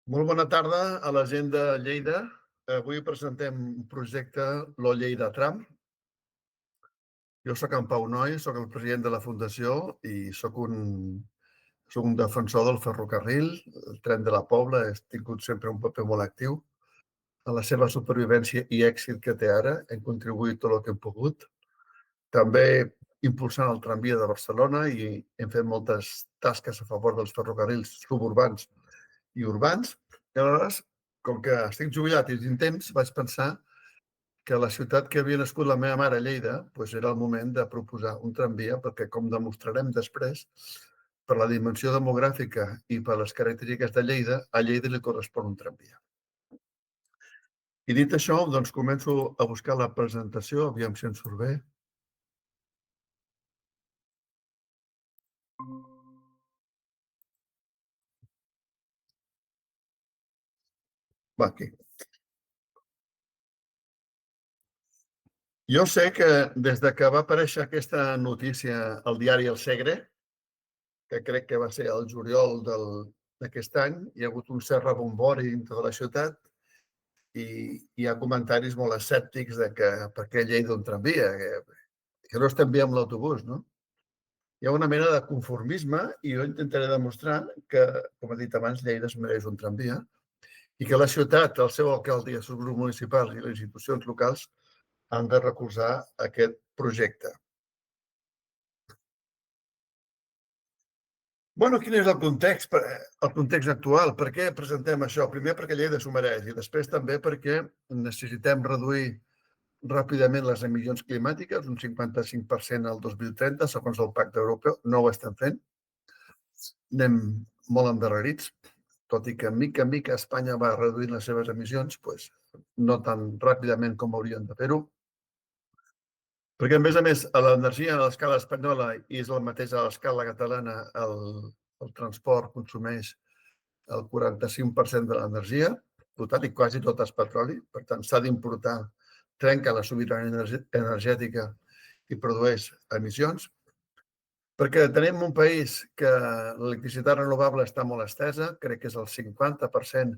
Molt bona tarda a la gent de Lleida. Avui presentem un projecte, lo Lleida Tram. Jo soc en Pau Noi, soc el president de la fundació i soc un defensor del ferrocarril. El tren de la Pobla ha tingut sempre un paper molt actiu. A la seva supervivència i èxit que té ara, hem contribuït tot el que hem pogut. També impulsant el tramvia de Barcelona i hem fet moltes tasques a favor dels ferrocarrils suburbans i urbans. I aleshores, com que estic jubilat i tinc temps, vaig pensar que a la ciutat que havia nascut la meva mare, Lleida, doncs era el moment de proposar un tramvia perquè, com demostrarem després, per la dimensió demogràfica i per les característiques de Lleida, a Lleida li correspon un tramvia. I dit això, doncs començo a buscar la presentació, aviam si em surt bé. Va, aquí. Jo sé que des de que va aparèixer aquesta notícia al diari El Segre, que crec que va ser el juliol d'aquest any, hi ha hagut un cert rebombori dintre de la ciutat i hi ha comentaris molt escèptics de que per què Lleida un tramvia, que no estem bé amb l'autobús, no? Hi ha una mena de conformisme i jo intentaré demostrar que, com he dit abans, Lleida es mereix un tramvia i que la ciutat, el seu alcalde i els seus grups municipals i les institucions locals han de recolzar aquest projecte. Bueno, quin és el context actual? Per què presentem això? Primer perquè Lleida s'ho mereix i després també perquè necessitem reduir ràpidament les emissions climàtiques, un 55% al 2030, segons el Pacte Europeu. No ho estem fent. Anem molt endarrerits, tot i que mica en mica Espanya va reduint les seves emissions, doncs no tan ràpidament com haurien de fer-ho. Perquè, a més, l'energia a l'escala espanyola i és el mateix a l'escala catalana, el transport consumeix el 45% de l'energia total i quasi tot és petroli. Per tant, s'ha d'importar, trenca la sobirania energètica i produeix emissions. Perquè tenim un país que l'electricitat renovable està molt estesa, crec que és el 50%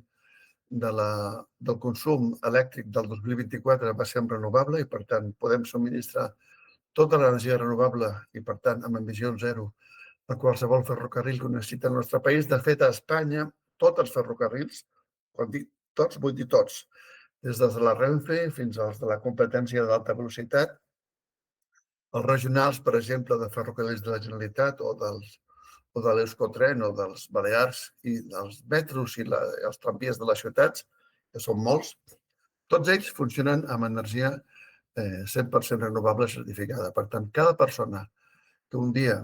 del consum elèctric del 2024 va ser en renovable i, per tant, podem subministrar tota l'energia renovable i, per tant, amb emissions zero a qualsevol ferrocarril que necessita el nostre país. De fet, a Espanya, tots els ferrocarrils, quan dic tots, vull dir tots, des de la Renfe fins als de la competència d'alta velocitat, els regionals, per exemple, de ferrocarrils de la Generalitat o de l'Euskotren o dels Balears i dels metros i els tramvies de les ciutats, que són molts, tots ells funcionen amb energia 100% renovable certificada. Per tant, cada persona que un dia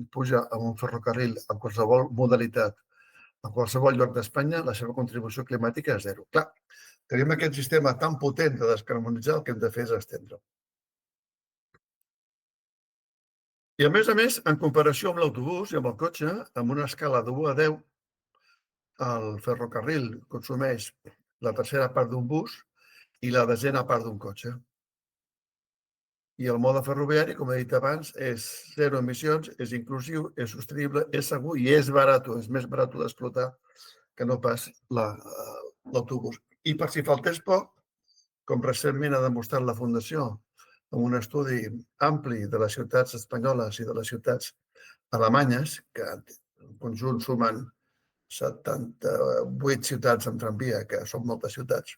puja a un ferrocarril en qualsevol modalitat, a qualsevol lloc d'Espanya, la seva contribució climàtica és zero. Clar, tenim aquest sistema tan potent de descarbonitzar, el que hem de fer és estendre-ho. I, a més, en comparació amb l'autobús i amb el cotxe, amb una escala de 1 a 10, el ferrocarril consumeix la tercera part d'un bus i la desena part d'un cotxe. I el mode ferroviari, com he dit abans, és zero emissions, és inclusiu, és sostenible, és segur i és barat, és més barat d'explotar que no pas l'autobús. I per si faltés poc, com recentment ha demostrat la Fundació amb un estudi ampli de les ciutats espanyoles i de les ciutats alemanyes, que en conjunt sumen 78 ciutats amb tramvia, que són moltes ciutats.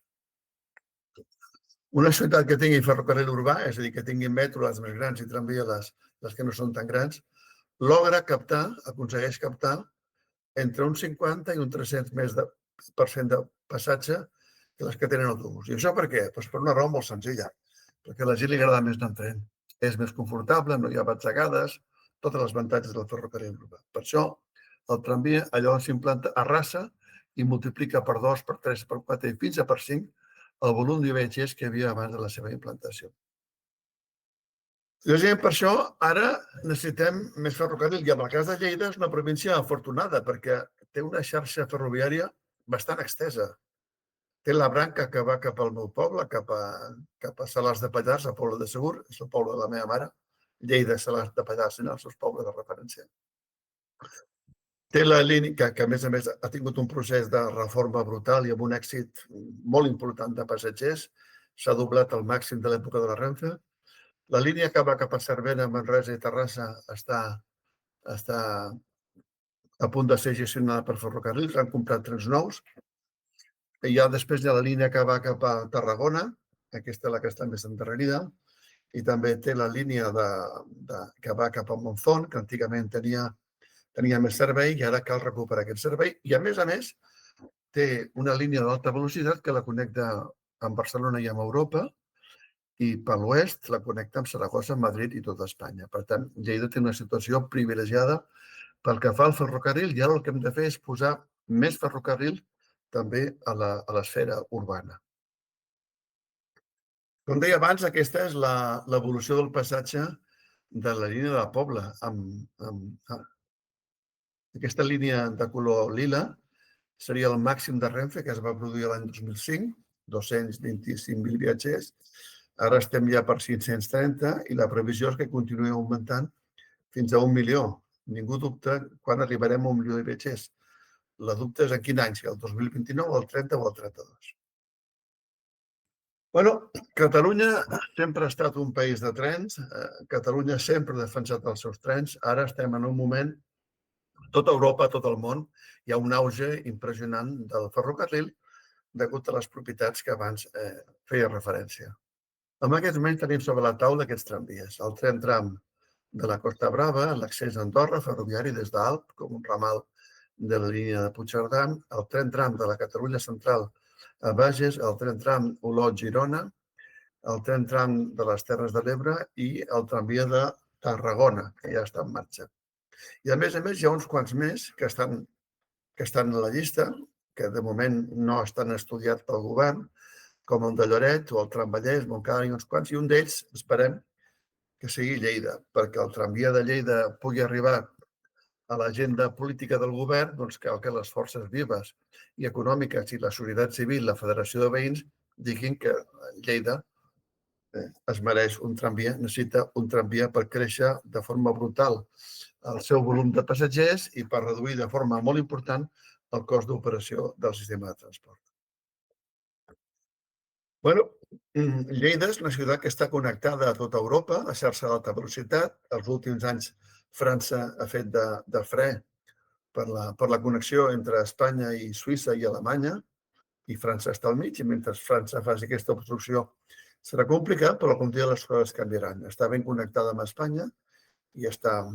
Una ciutat que tingui ferrocarril urbà, és a dir, que tingui metro, les més grans, i tramvia, les que no són tan grans, aconsegueix captar entre un 50 i un 300% de passatge que les que tenen autobús. I això per què? Doncs per una raó molt senzilla, perquè a la gent li agrada més anar en tren. És més confortable, no hi ha batzegades, tots els avantatges del ferrocarril urbà. Per això, el tramvia allò s'implanta, arrasa i multiplica per 2, per 3, per 4 i fins a per 5 el volum de viatgers que hi havia abans de la seva implantació. Lògicament, per això, ara necessitem més ferrocarril. I en el cas de Lleida és una província afortunada perquè té una xarxa ferroviària bastant extesa. Té la branca que va cap al meu poble, cap a Salàs de Pallars, a Poble de Segur, és el poble de la meva mare. Lleida, Salàs de Pallars, són els seus pobles de referència. Té la línia que, a més, ha tingut un procés de reforma brutal i amb un èxit molt important de passatgers. S'ha doblat al màxim de l'època de la Renfe. La línia que va cap a Cervera, Manresa i Terrassa està a punt de ser gestionada per ferrocarrils. Han comprat trens nous. Després hi ha la línia que va cap a Tarragona, aquesta és la que està més endarrerida, i també té la línia que va cap a Monzón, que antigament tenia més servei i ara cal recuperar aquest servei. I, a més, té una línia d'alta velocitat que la connecta amb Barcelona i amb Europa i per l'oest la connecta amb Saragossa, Madrid i tota Espanya. Per tant, Lleida té una situació privilegiada pel que fa al ferrocarril i ara el que hem de fer és posar més ferrocarril també a l'esfera urbana. Com deia abans, aquesta és l'evolució del passatge de la línia de la Pobla. Aquesta línia de color lila seria el màxim de Renfe que es va produir l'any 2005, 225.000 viatgers. Ara estem ja per 530 i la previsió és que continuï augmentant fins a 1 milió. Ningú dubta quan arribarem a 1 milió de viatgers. La dubte és en quin any, si el 2029, el 30 o el 32. Catalunya sempre ha estat un país de trens. Catalunya sempre ha defensat els seus trens. Ara estem en un moment, a tota Europa, a tot el món, hi ha un auge impressionant del ferrocarril degut a les propietats que abans feia referència. En aquests moments tenim sobre la taula aquests tramvies. El tren tram de la Costa Brava, l'accés a Andorra, ferroviari des d'Alp, com un ramal de la línia de Puigcerdà, el tren tram de la Catalunya Central a Bages, el tren tram Olot-Girona, el tren tram de les Terres de l'Ebre i el tramvia de Tarragona, que ja està en marxa. I, a més, hi ha uns quants més que estan a la llista, que de moment no estan estudiats pel govern, com el de Lloret o el Tram Vallès, Montcada i uns quants, i un d'ells esperem que sigui Lleida, perquè el tramvia de Lleida pugui arribar a l'agenda política del govern, doncs cal que les forces vives i econòmiques i la societat civil, la Federació de Veïns, diguin que Lleida es mereix un tramvia, necessita un tramvia per créixer de forma brutal el seu volum de passatgers i per reduir de forma molt important el cost d'operació del sistema de transport. Lleida és una ciutat que està connectada a tota Europa, a xarxa d'alta velocitat. Els últims anys França ha fet de fre per la connexió entre Espanya i Suïssa i Alemanya, i França està al mig, i mentre França faci aquesta obstrucció serà complicat, però algun dia les coses canviaran. Està ben connectada amb Espanya i està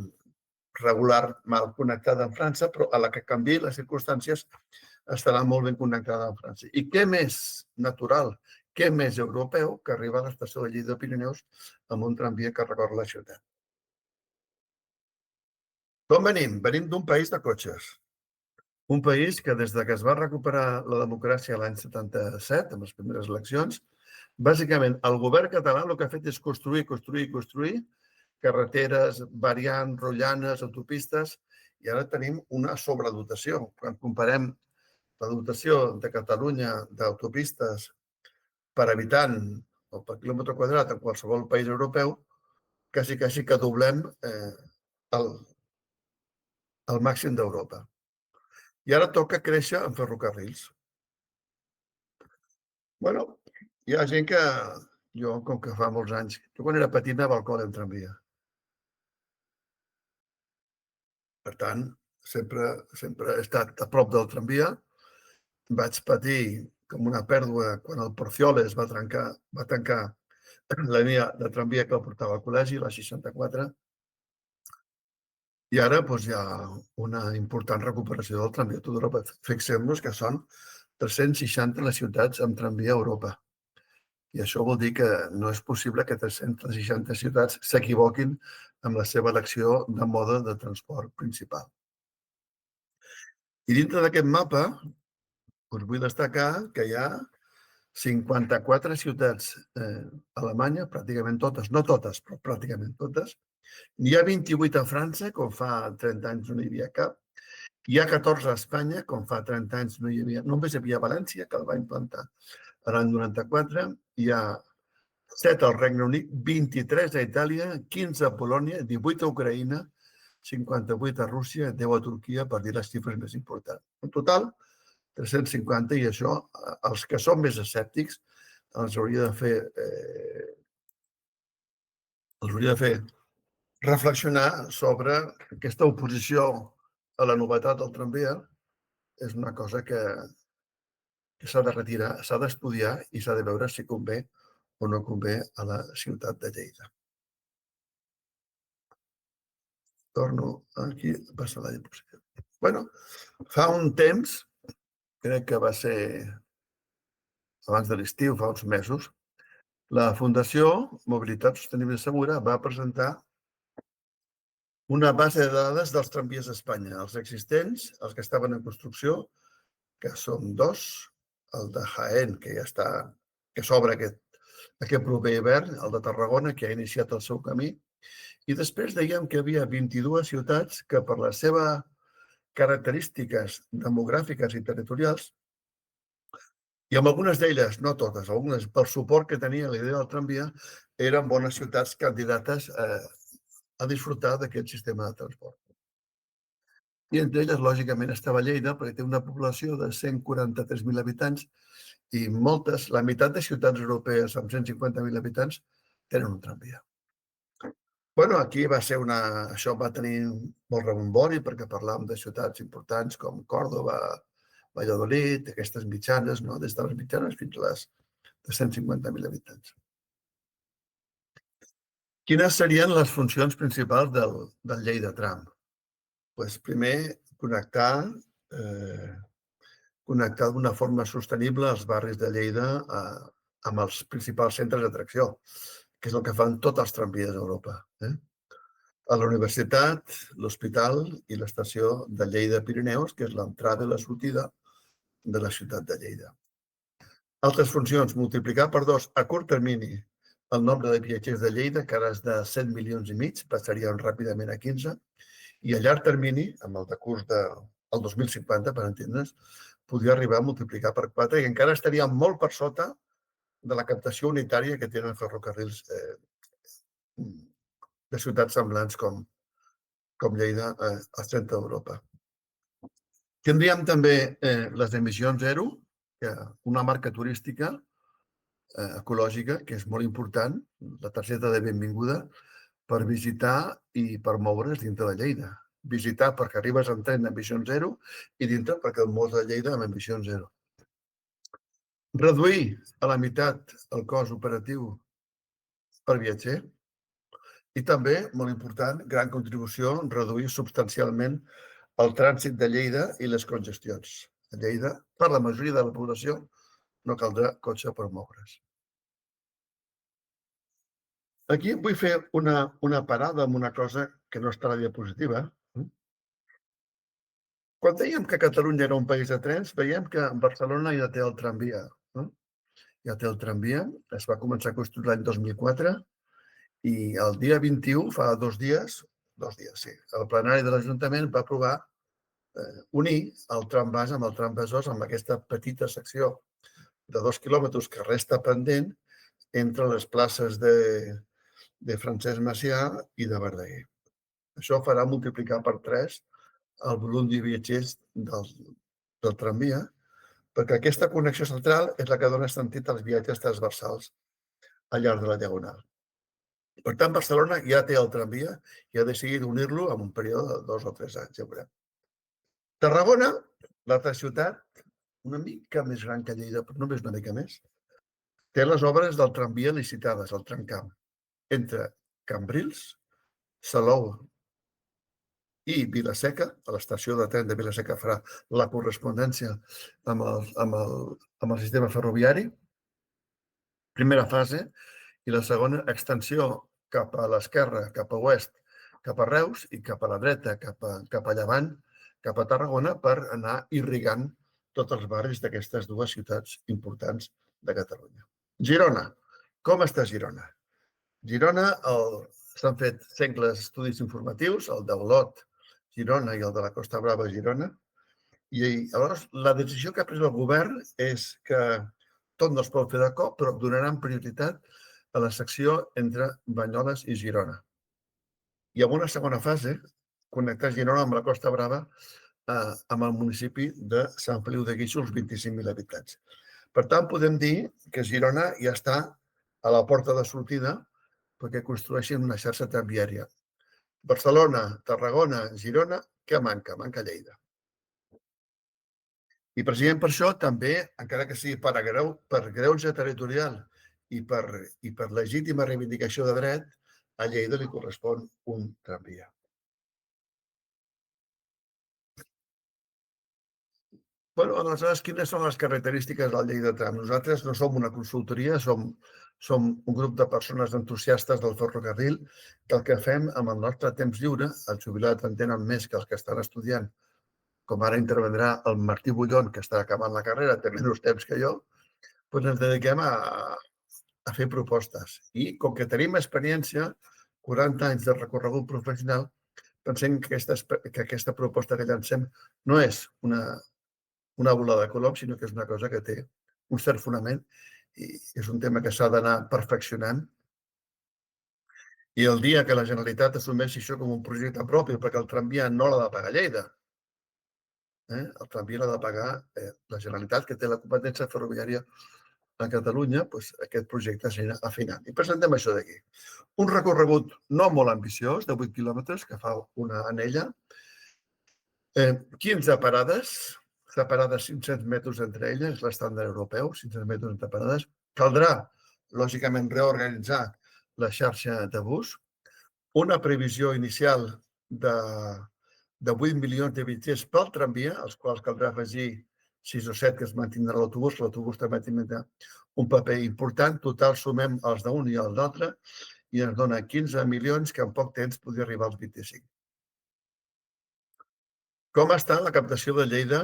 regular, mal connectada amb França, però a la que canviï les circumstàncies estarà molt ben connectada amb França. I què més natural, què més europeu que arribar a l'estació de Lleida Pirineus amb un tramvia que recorre la ciutat. Com venim? Venim d'un país de cotxes. Un país que des que es va recuperar la democràcia l'any 77, amb les primeres eleccions, bàsicament el govern català el que ha fet és construir carreteres, variants, rotllanes, autopistes, i ara tenim una sobredotació. Quan comparem la dotació de Catalunya d'autopistes per habitant o per quilòmetre quadrat en qualsevol país europeu, quasi que doblem el màxim d'Europa. I ara toca créixer en ferrocarrils. Hi ha gent que jo, com que fa molts anys, jo quan era petit anava al col·le en tramvia. Per tant, sempre he estat a prop del tramvia. Vaig patir com una pèrdua quan el Porcioles va tancar la línia de tramvia que el portava al col·legi, la 64, i ara hi ha una important recuperació del tramvia a tota Europa. Fixem-nos que són 360 les ciutats amb tramvia a Europa. I això vol dir que no és possible que 360 ciutats s'equivoquin amb la seva elecció de mode de transport principal. I dintre d'aquest mapa us vull destacar que hi ha 54 ciutats a Alemanya, pràcticament totes, no totes, però pràcticament totes. N'hi ha 28 a França, com fa 30 anys no hi havia cap. Hi ha 14 a Espanya, com fa 30 anys no hi havia, només hi havia València, que el va implantar l'any 94. Hi ha 7 al Regne Unit, 23 a Itàlia, 15 a Polònia, 18 a Ucraïna, 58 a Rússia, 10 a Turquia, per dir les xifres més importants. En total, 350, i això, els que són més escèptics, els hauria de fer reflexionar sobre aquesta oposició a la novetat del tramvia. És una cosa que s'ha de retirar, s'ha d'estudiar i s'ha de veure si convé o no convé a la ciutat de Lleida. Torno aquí a passar la diapositiva. Bueno, fa un temps, crec que va ser abans de l'estiu, fa uns mesos, la Fundació Mobilitat Sostenible i Segura va presentar una base de dades dels tramvies d'Espanya, els existents, els que estaven en construcció, que són 2, el de Jaén, que ja està, que s'obre aquest proper hivern, el de Tarragona, que ha iniciat el seu camí, i després dèiem que hi havia 22 ciutats que per les seves característiques demogràfiques i territorials, i amb algunes d'elles, no totes, algunes pel suport que tenia la idea del tramvia, eren bones ciutats candidates a disfrutar d'aquest sistema de transport. I entre elles, lògicament, estava Lleida, perquè té una població de 143.000 habitants i moltes, la meitat de ciutats europees amb 150.000 habitants tenen un tramvia. Bueno, aquí això va tenir molt rebombori perquè parlàvem de ciutats importants com Còrdova, Valladolid, aquestes mitjanes, no? Des de les mitjanes fins a les de 150.000 habitants. Quines serien les funcions principals del Lleida Tram? Doncs primer, connectar d'una forma sostenible els barris de Lleida amb els principals centres d'atracció, que és el que fan tots els tramvies d'Europa. A la universitat, l'hospital i l'estació de Lleida-Pirineus, que és l'entrada i la sortida de la ciutat de Lleida. Altres funcions, multiplicar per 2 a curt termini el nombre de viatgers de Lleida, que ara és de 7 milions i mig, passarien ràpidament a 15, i a llarg termini, amb el decurs del 2050, per entendre's, podria arribar a multiplicar per 4 i encara estaríem molt per sota de la captació unitària que tenen ferrocarrils de ciutats semblants com Lleida al centre d'Europa. Tindríem també les emissions zero, una marca turística ecològica, que és molt important, la targeta de benvinguda, per visitar i per moure's dintre de Lleida. Visitar perquè arribes en tren d'emissions zero i dintre perquè et mous de Lleida amb emissions zero. Reduir a la meitat el cost operatiu per viatger i també, molt important, gran contribució, reduir substancialment el trànsit de Lleida i les congestions. A Lleida, per la majoria de la població, no caldrà cotxe per moure's. Aquí vull fer una parada amb una cosa que no està a la diapositiva. Quan dèiem que Catalunya era un país de trens, veiem que Barcelona ja té el tramvia. Ja té el tramvia, es va començar a construir l'any 2004 i el dia 21, fa 2 dies, sí, el plenari de l'Ajuntament va aprovar unir el tramvàs amb el tramvasós amb aquesta petita secció de 2 quilòmetres que resta pendent entre les places de Francesc Macià i de Verdaguer. Això farà multiplicar per 3 el volum de viatgers del tramvia, perquè aquesta connexió central és la que dona sentit als viatges transversals al llarg de la diagonal. Per tant, Barcelona ja té el tramvia i ha decidit unir-lo en un període de 2 o 3 anys, ja veurem. Tarragona, l'altra ciutat, una mica més gran que Lleida, però només una mica més, té les obres del tramvia licitades, el tramcamp, entre Cambrils, Salou i Vila-seca. A l'estació de tren de Vila-seca farà la correspondència amb el sistema ferroviari. Primera fase. I la segona, extensió cap a l'esquerra, cap a oest, cap a Reus i cap a la dreta, cap a Llevant, cap a Tarragona, per anar irrigant tots els barris d'aquestes dues ciutats importants de Catalunya. Girona. Com està Girona? Girona, s'han fet sengles estudis informatius, el d'Olot, Girona i el de la Costa Brava, Girona. I aleshores la decisió que ha pres el govern és que tot no es pot fer de cop, però donaran prioritat a la secció entre Banyoles i Girona. I en una segona fase, connectar Girona amb la Costa Brava amb el municipi de Sant Feliu de Guíxols, 25.000 habitants. Per tant, podem dir que Girona ja està a la porta de sortida perquè construeixin una xarxa tramviària. Barcelona, Tarragona, Girona, què manca? Manca Lleida. I precisament per això també, encara que sigui per greuge territorial i per legítima reivindicació de dret, a Lleida li correspon un tramvia. Aleshores, quines són les característiques del Lleida Tram? Nosaltres no som una consultoria, som un grup de persones entusiastes del ferrocarril que el que fem amb el nostre temps lliure, els jubilats en tenen més que els que estan estudiant, com ara intervendrà el Martí Bullón, que està acabant la carrera, té menys temps que jo, doncs ens dediquem a fer propostes. I com que tenim experiència, 40 anys de recorregut professional, pensem que aquesta proposta que llancem no és una bola de colom, sinó que és una cosa que té un cert fonament i és un tema que s'ha d'anar perfeccionant. I el dia que la Generalitat assumeixi això com un projecte propi, perquè el tramvia no l'ha de pagar Lleida, el tramvia l'ha de pagar la Generalitat, que té la competència ferroviària a Catalunya, doncs aquest projecte s'anirà afinant. I presentem això d'aquí. Un recorregut no molt ambiciós, de 8 quilòmetres, que fa una anella, 15 parades, separades 500 metres entre elles, és l'estàndard europeu, 500 metres entre parades. Caldrà, lògicament, reorganitzar la xarxa de bus. Una previsió inicial de 8 milions de bitllets pel tramvia, als quals caldrà afegir 6 o 7 que es mantindrà l'autobús. L'autobús també tindrà un paper important. Total, sumem els d'un i els d'altre i ens dona 15 milions que en poc temps podria arribar als 25. Com està la captació de Lleida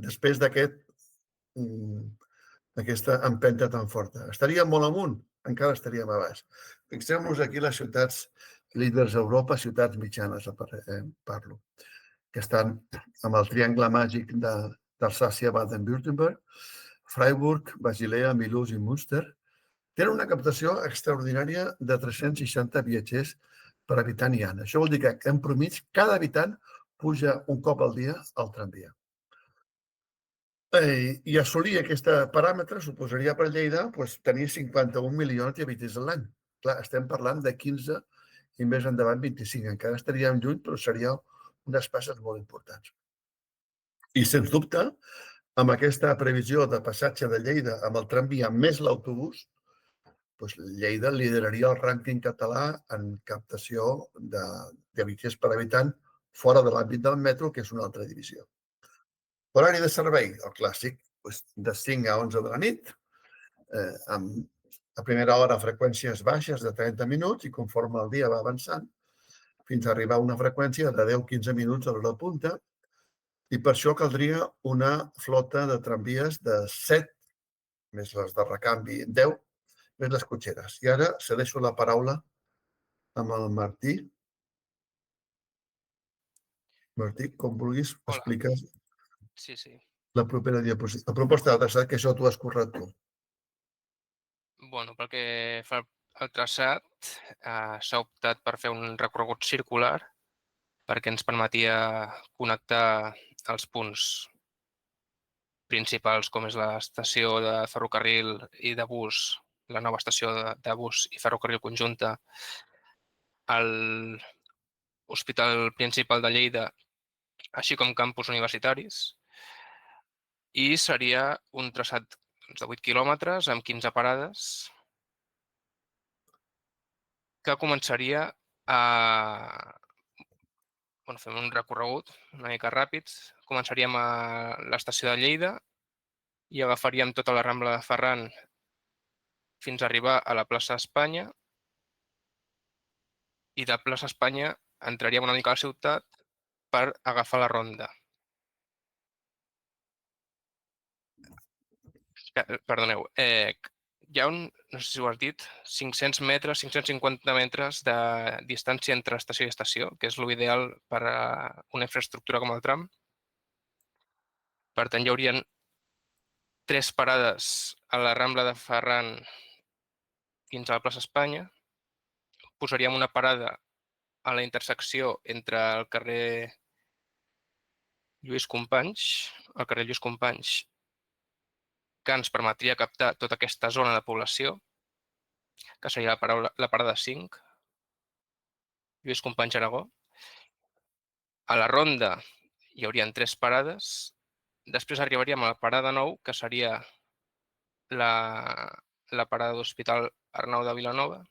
després d'aquesta empenta tan forta? Estaríem molt amunt? Encara estaríem a baix. Fixem-nos aquí les ciutats líders d'Europa, ciutats mitjanes, parlo, que estan amb el triangle màgic d'Alsàcia, Baden-Württemberg, Freiburg, Basilea, Milús i Münster. Tenen una captació extraordinària de 360 viatgers per habitant i any. Això vol dir que, en promig, cada habitant puja un cop al dia al tramvia. I assolir aquest paràmetre suposaria per Lleida tenir 51 milions d'habitants a l'any. Clar, estem parlant de 15 i més endavant 25. Encara estaríem lluny, però seria unes passes molt importants. I, sens dubte, amb aquesta previsió de passatge de Lleida amb el tramvia més l'autobús, Lleida lideraria el rànquing català en captació de bitllets per habitant fora de l'àmbit del metro, que és una altra divisió. Horari de servei, el clàssic, de 5 a 11 de la nit, a primera hora freqüències baixes de 30 minuts i conforme el dia va avançant, fins a arribar a una freqüència de 10-15 minuts a l'hora de punta, i per això caldria una flota de tramvies de 7, més les de recanvi 10, més les cotxeres. I ara cedeixo la paraula amb el Martí. Martí, com vulguis, expliques la propera diapositiva. La proposta de traçat, que això t'ho has currat tu. Pel que fa al traçat, s'ha optat per fer un recorregut circular perquè ens permetia connectar els punts principals, com és l'estació de ferrocarril i de bus, la nova estació de bus i ferrocarril conjunta, a l'Hospital Principal de Lleida, així com campus universitaris. I seria un traçat de 8 quilòmetres amb 15 parades que començaria a... fem un recorregut una mica ràpid. Començaríem a l'estació de Lleida i agafaríem tota la Rambla de Ferran fins a arribar a la plaça Espanya i de plaça Espanya entraríem una mica a la ciutat per agafar la ronda. Perdoneu, hi ha no sé si ho has dit, 500 metres, 550 metres de distància entre estació i estació, que és l'ideal per a una infraestructura com el tram. Per tant, hi haurien 3 parades a la Rambla de Ferran fins a la plaça Espanya. Posaríem una parada a la intersecció entre el carrer Lluís Companys, que ens permetria captar tota aquesta zona de població, que seria la parada 5, Lluís Companys Aragó. A la ronda hi haurien 3 parades. Després arribaríem a la parada 9, que seria la parada d'Hospital Arnau de Vilanova,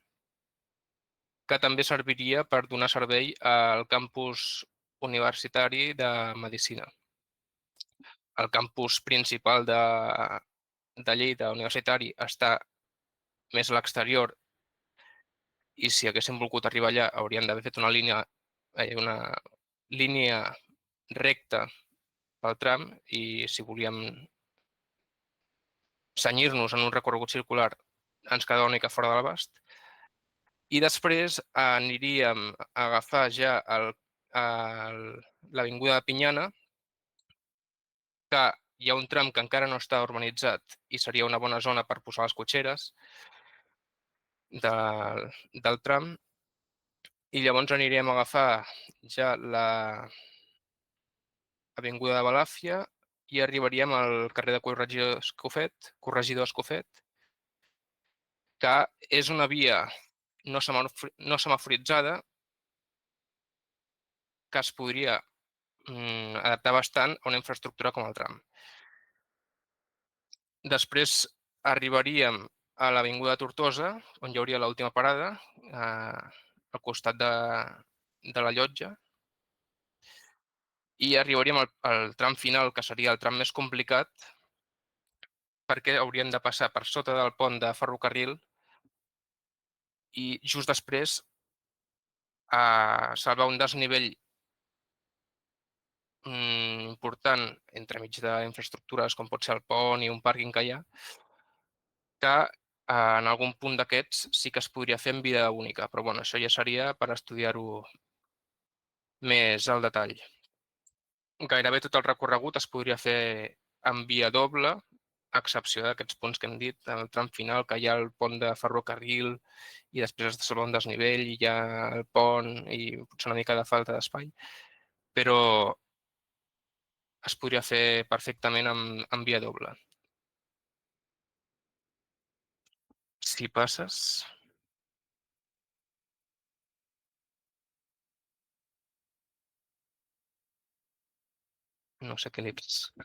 que també serviria per donar servei al campus universitari de Medicina. El campus principal de Lleida universitari està més a l'exterior i si haguéssim volgut arribar allà hauríem d'haver fet una línia recta pel tram i si volíem cenyir-nos en un recorregut circular ens quedava una mica fora de l'abast. I després aniríem a agafar ja l'avinguda de Pinyana, que hi ha un tram que encara no està urbanitzat i seria una bona zona per posar les cotxeres del tram. I llavors anirem a agafar ja l'avinguda de Balàfia i arribaríem al carrer de Corregidor Escofet, que és una via no semaforitzada que es podria adaptar bastant a una infraestructura com el tram. Després arribaríem a l'avinguda Tortosa, on hi hauria l'última parada, al costat de la llotja, i arribaríem al tram final, que seria el tram més complicat, perquè hauríem de passar per sota del pont de ferrocarril i just després salvar un desnivell important entremig d'infraestructures com pot ser el pont i un pàrquing que hi ha, que en algun punt d'aquests sí que es podria fer en via única, però bueno, això ja seria per estudiar-ho més al detall. Gairebé tot el recorregut es podria fer en via doble, a excepció d'aquests punts que hem dit, el tram final, que hi ha el pont de ferrocarril i després es salva un desnivell i hi ha el pont i potser una mica de falta d'espai, però es podria fer perfectament en via doble. Si passes... No sé què li passa.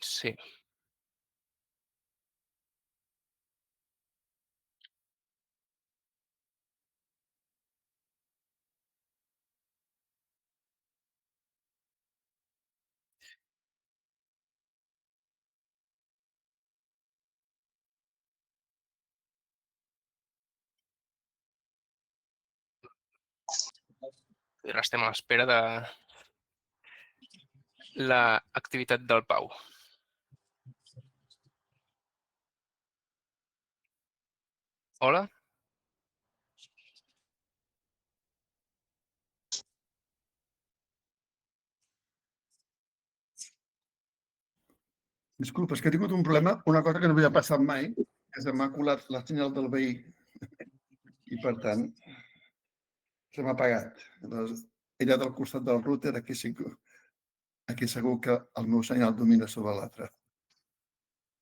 Sí. Ara estem a l'espera de l'activitat del Pau. Hola? Disculpa, és que he tingut un problema, una cosa que no havia passat mai, que se m'ha colat la senyal del veí i, per tant, se m'ha apagat. Llavors, ella del costat del router, aquí segur que el meu senyal domina sobre l'altre.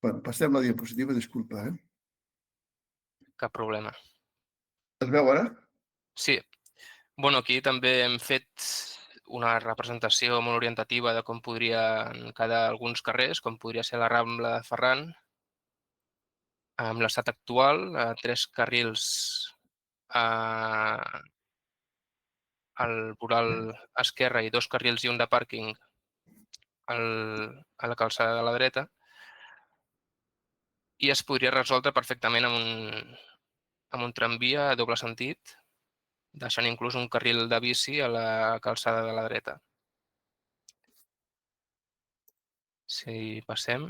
Bueno, passem la diapositiva, disculpa. Cap problema. Es veu ara? Sí. Bueno, aquí també hem fet una representació molt orientativa de com podrien quedar alguns carrers, com podria ser la Rambla de Ferran, amb l'estat actual, 3 carrils al voral esquerre i 2 carrils i un de pàrquing a la calçada de la dreta, i es podria resoldre perfectament amb un tramvia a doble sentit, deixant inclús un carril de bici a la calçada de la dreta. Si passem...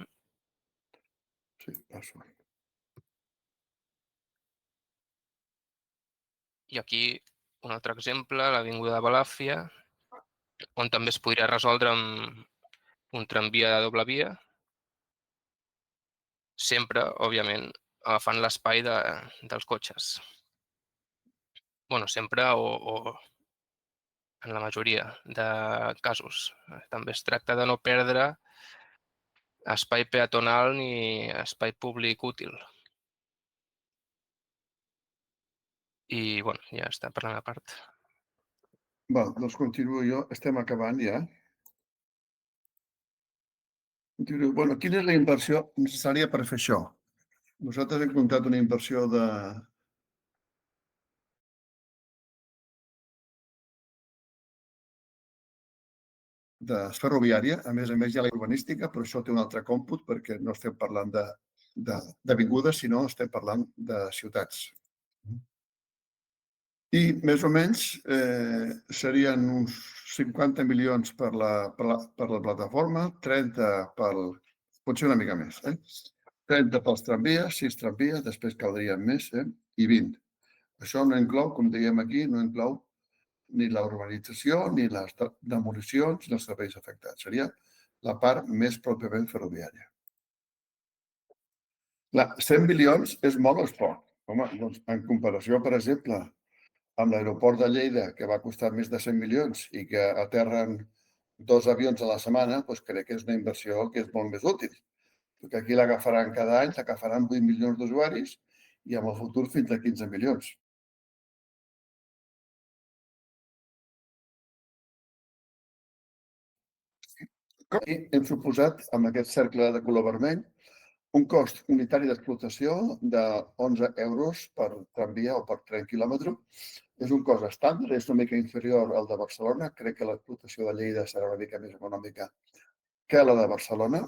Sí, passo. I aquí Un altre exemple, l'avinguda de Balàfia, on també es podria resoldre amb un tramvia de doble via, sempre, òbviament, agafant l'espai dels cotxes. Bueno, sempre o en la majoria de casos. També es tracta de no perdre espai peatonal ni espai públic útil. I, bueno, ja està per la meva part. Val, doncs continuo jo. Estem acabant ja. Continuo. Bueno, quina és la inversió necessària per fer això? Nosaltres hem comptat una inversió de ferroviària. A més, hi ha la urbanística, però això té un altre còmput perquè no estem parlant d'avingudes, sinó estem parlant de ciutats. I més o menys serien uns 50 milions per la plataforma, 30 pel... potser una mica més, 30 pels tramvies, 6 tramvies, després caldrien més, i 20. Això no inclou, com dèiem aquí, no inclou ni la urbanització, ni les demolicions, ni els serveis afectats. Seria la part més pròpiament ferroviària. 100 milions és molt o és poc? Home, doncs, en comparació, per exemple, amb l'aeroport de Lleida, que va costar més de 100 milions i que aterren 2 avions a la setmana, doncs crec que és una inversió que és molt més útil. Perquè aquí l'agafaran cada any, l'agafaran 8 milions d'usuaris i en el futur fins a 15 milions. I hem suposat, amb aquest cercle de color vermell, un cost unitari d'explotació de 11 euros per tramvia o per tren quilòmetre. És un cost estàndard, és una mica inferior al de Barcelona. Crec que l'explotació de Lleida serà una mica més econòmica que la de Barcelona.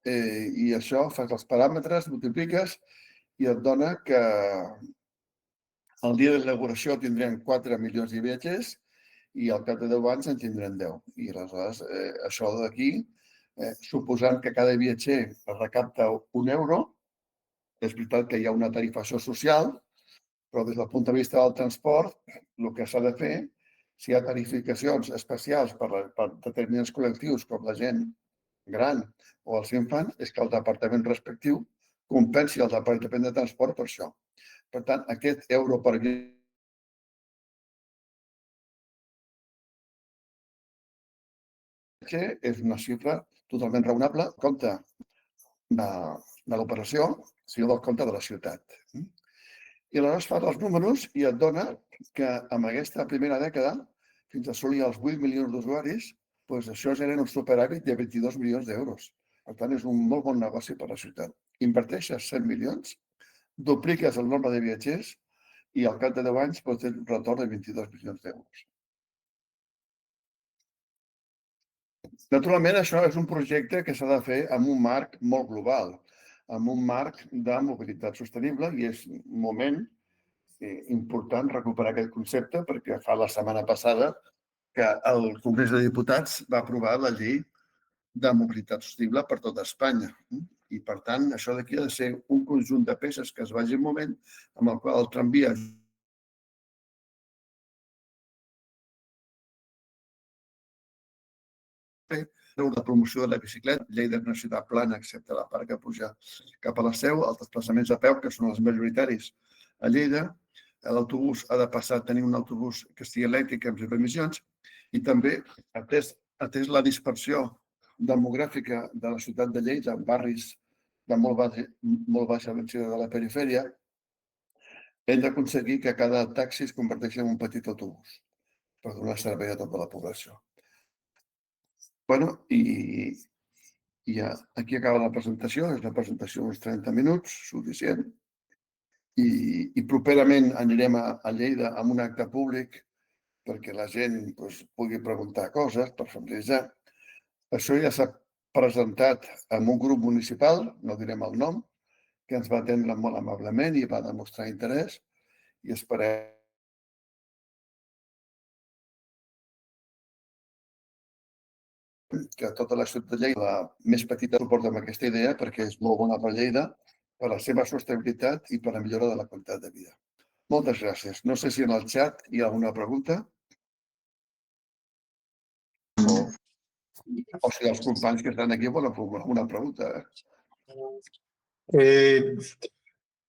I això, fas els paràmetres, multipliques i et dona que el dia de l'inauguració tindrem 4 milions de viatgers i al cap de 10 anys en tindrem 10. I aleshores, això d'aquí, suposant que cada viatger recapta 1 euro, és veritat que hi ha una tarifació social, però des del punt de vista del transport, el que s'ha de fer, si hi ha tarificacions especials per determinats col·lectius, com la gent gran o els infants, és que el departament respectiu compensi el departament de transport per això. Per tant, aquest euro per viatger és una xifra totalment raonable, en compte de l'operació, sinó del compte de la ciutat. I aleshores fas els números i et dona que amb aquesta primera dècada, fins a assolir els 8 milions d'usuaris, doncs això genera un superàvit de 22 milions d'euros. Per tant, és un molt bon negoci per a la ciutat. Inverteixes 100 milions, dupliques el nombre de viatgers i al cap de 10 anys pots tenir un retorn de 22 milions d'euros. Naturalment, això és un projecte que s'ha de fer amb un marc molt global, amb un marc de mobilitat sostenible, i és un moment important recuperar aquest concepte perquè fa la setmana passada que el Congrés de Diputats va aprovar la llei de mobilitat sostenible per tot Espanya. I, per tant, això d'aquí ha de ser un conjunt de peces que es vagi movent amb el qual el tramvia la promoció de la bicicleta, Lleida és una ciutat plana, excepte la part que puja cap a la Seu, els desplaçaments a peu, que són els majoritaris a Lleida. L'autobús ha de passar a tenir un autobús que estigui elèctric amb zero emissions i també, atès la dispersió demogràfica de la ciutat de Lleida, en barris de molt baixa densitat de la perifèria, hem d'aconseguir que cada taxi es converteixi en un petit autobús per donar servei a tota la població. Bueno, i ja aquí acaba la presentació, és la presentació uns 30 minuts, suficient. I properament anirem a Lleida amb un acte públic perquè la gent pugui preguntar coses per familiaritzar. Això ja s'ha presentat amb un grup municipal, no direm el nom, que ens va atendre molt amablement i va demostrar interès i esperem que tota la ciutat de Lleida, la més petita, suporta aquesta idea perquè és molt bona per Lleida, per la seva sostenibilitat i per la millora de la qualitat de vida. Moltes gràcies. No sé si en el xat hi ha alguna pregunta o si els companys que estan aquí volen fer una pregunta.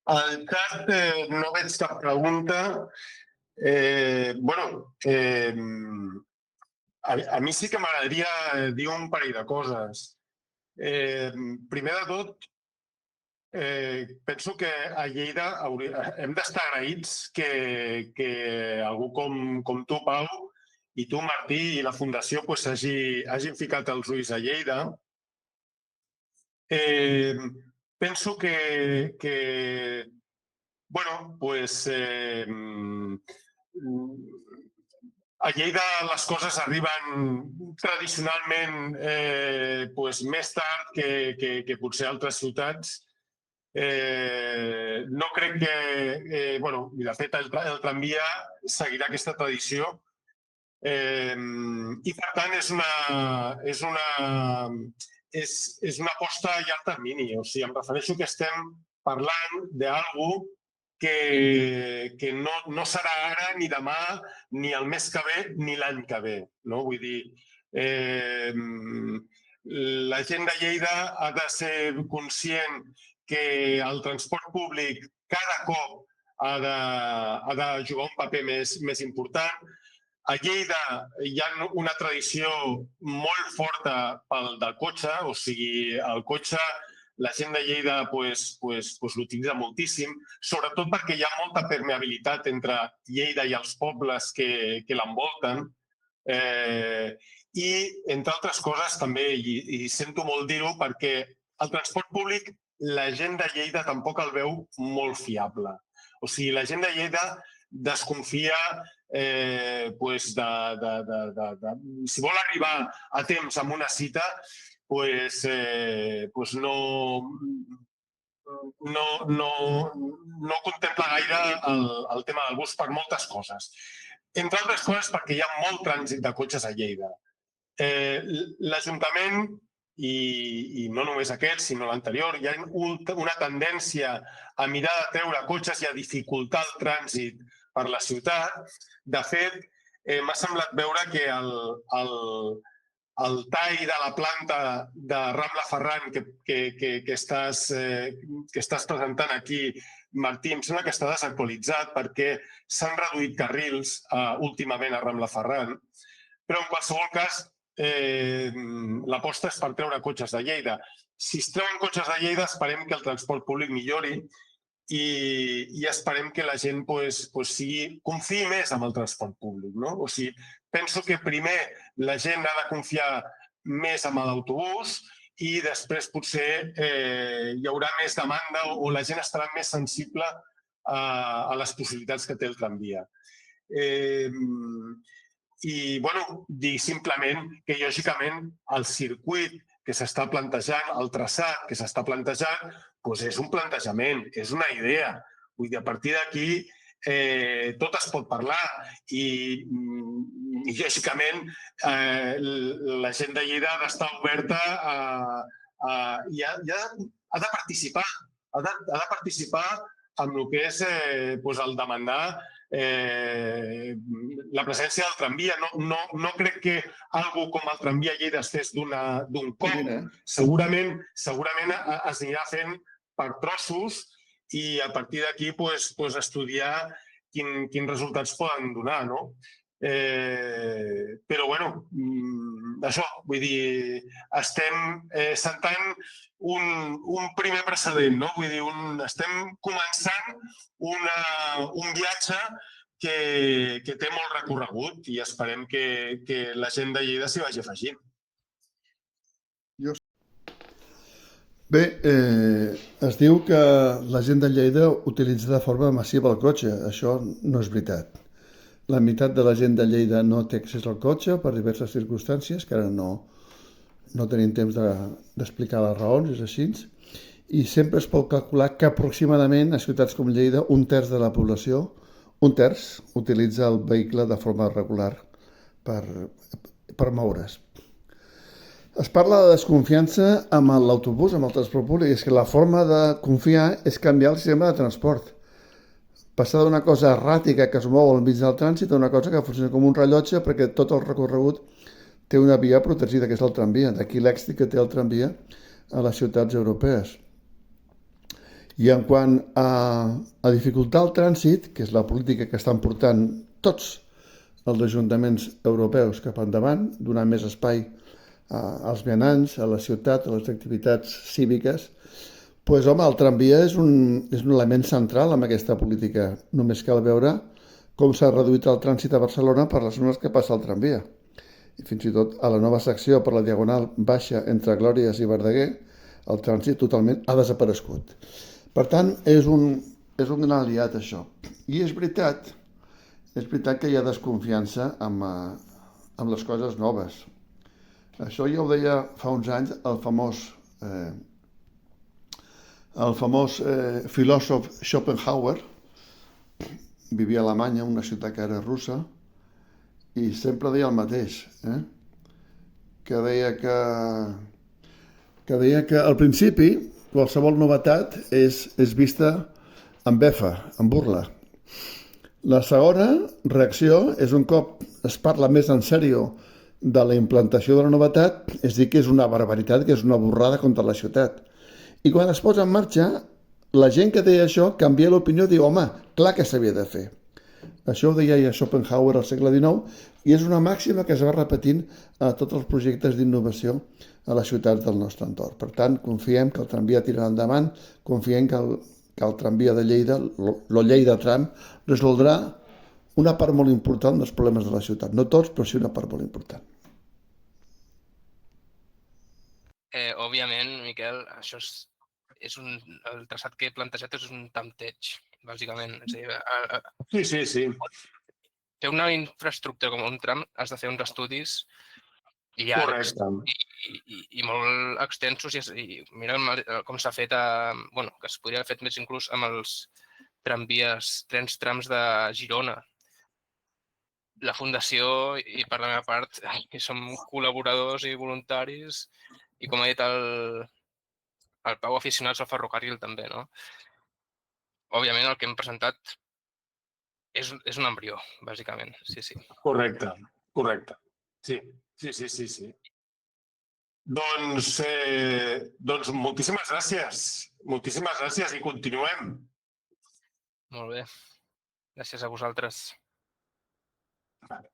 Al xat no veig cap pregunta. A mi sí que m'agradaria dir un parell de coses. Primer de tot, penso que a Lleida hem d'estar agraïts que algú com tu, Pau, i tu, Martí, i la Fundació hagin ficat els ulls a Lleida. Penso a Lleida les coses arriben tradicionalment més tard que potser altres ciutats. No crec que... I de fet el tramvia seguirà aquesta tradició i per tant és una aposta a llarg termini. O sigui, em refereixo que estem parlant d'algú que no serà ara, ni demà, ni el mes que ve, ni l'any que ve. Vull dir, la gent de Lleida ha de ser conscient que el transport públic cada cop ha de jugar un paper més important. A Lleida hi ha una tradició molt forta del cotxe, o sigui, el cotxe la gent de Lleida l'utilitza moltíssim, sobretot perquè hi ha molta permeabilitat entre Lleida i els pobles que l'envolten. I, entre altres coses, també, i sento molt dir-ho, perquè el transport públic la gent de Lleida tampoc el veu molt fiable. O sigui, la gent de Lleida desconfia si vol arribar a temps amb una cita, no contempla gaire el tema del bus per moltes coses. Entre altres coses perquè hi ha molt trànsit de cotxes a Lleida. L'Ajuntament, i no només aquest, sinó l'anterior, hi ha una tendència a mirar de treure cotxes i a dificultar el trànsit per la ciutat. De fet, m'ha semblat veure que el tall de la planta de Rambla Ferran que estàs presentant aquí, Martí, em sembla que està desactualitzat perquè s'han reduït carrils últimament a Rambla Ferran, però en qualsevol cas l'aposta és per treure cotxes de Lleida. Si es treuen cotxes de Lleida esperem que el transport públic millori i esperem que la gent confiï més en el transport públic. O sigui, penso que primer la gent ha de confiar més en l'autobús i després potser hi haurà més demanda o la gent estarà més sensible a les possibilitats que té el tramvia. I dir simplement que, lògicament, el circuit que s'està plantejant, el traçat que s'està plantejant, és un plantejament, és una idea. Vull dir, a partir d'aquí tot es pot parlar i, lògicament, la gent de Lleida ha d'estar oberta i ha de participar. Ha de participar en el que és el demandar la presència del tramvia. No crec que algú com el tramvia a Lleida es fes d'un cop. Segurament es anirà fent per trossos i a partir d'aquí estudiar quins resultats poden donar. Però, això, vull dir, estem sentant un primer precedent, vull dir, estem començant un viatge que té molt recorregut i esperem que la gent de Lleida s'hi vagi afegint. Bé, es diu que la gent de Lleida utilitza de forma massiva el cotxe. Això no és veritat. La meitat de la gent de Lleida no té accés al cotxe per diverses circumstàncies, que ara no tenim temps d'explicar les raons, és així. I sempre es pot calcular que aproximadament a ciutats com Lleida un terç de la població, utilitza el vehicle de forma regular per moure's. Es parla de desconfiança amb l'autobús, amb el transport públic. És que la forma de confiar és canviar el sistema de transport. passar d'una cosa erràtica que es mou al mig del trànsit a una cosa que funciona com un rellotge perquè tot el recorregut té una via protegida, que és el tramvia. D'aquí l'èxit que té el tramvia a les ciutats europees. I en quant a dificultar el trànsit, que és la política que estan portant tots els ajuntaments europeus cap endavant, donar més espai als vianants, a la ciutat, a les activitats cíviques, doncs, home, el tramvia és un element central en aquesta política. Només cal veure com s'ha reduït el trànsit a Barcelona per les zones que passa el tramvia. I fins i tot a la nova secció per la Diagonal Baixa entre Glòries i Verdaguer, el trànsit totalment ha desaparegut. Per tant, és un gran aliat, això. I és veritat que hi ha desconfiança amb les coses noves. Això ja ho deia fa uns anys el famós filòsof Schopenhauer. Vivia a Alemanya, una ciutat que era russa, i sempre deia el mateix, que deia que al principi qualsevol novetat és vista amb befa, amb burla. La segona reacció és un cop es parla més en sèrio de la implantació de la novetat, és dir, que és una barbaritat, que és una borrada contra la ciutat. I quan es posa en marxa, la gent que deia això canvia l'opinió i diu, home, clar que s'havia de fer. Això ho deia ja Schopenhauer al segle XIX i és una màxima que es va repetint a tots els projectes d'innovació a les ciutats del nostre entorn. Per tant, confiem que el tramvia tirarà endavant, confiem que el tramvia de Lleida, el Lleida Tram, resoldrà una part molt important dels problemes de la ciutat. No tots, però sí una part molt important. Òbviament, Miquel, això el traçat que he plantejat és un tempteig, bàsicament. És a dir, Sí. fer una infraestructura com un tram has de fer uns estudis llargs i molt extensos i mira com s'ha fet, que es podria haver fet més inclús amb els trams de Girona. La Fundació i per la meva part som col·laboradors i voluntaris i com ha dit el Pau, aficionats al ferrocarril també, no? Òbviament el que hem presentat és un embrió, bàsicament, sí. Correcte. Sí. Doncs moltíssimes gràcies i continuem. Molt bé. Gràcies a vosaltres. Vale.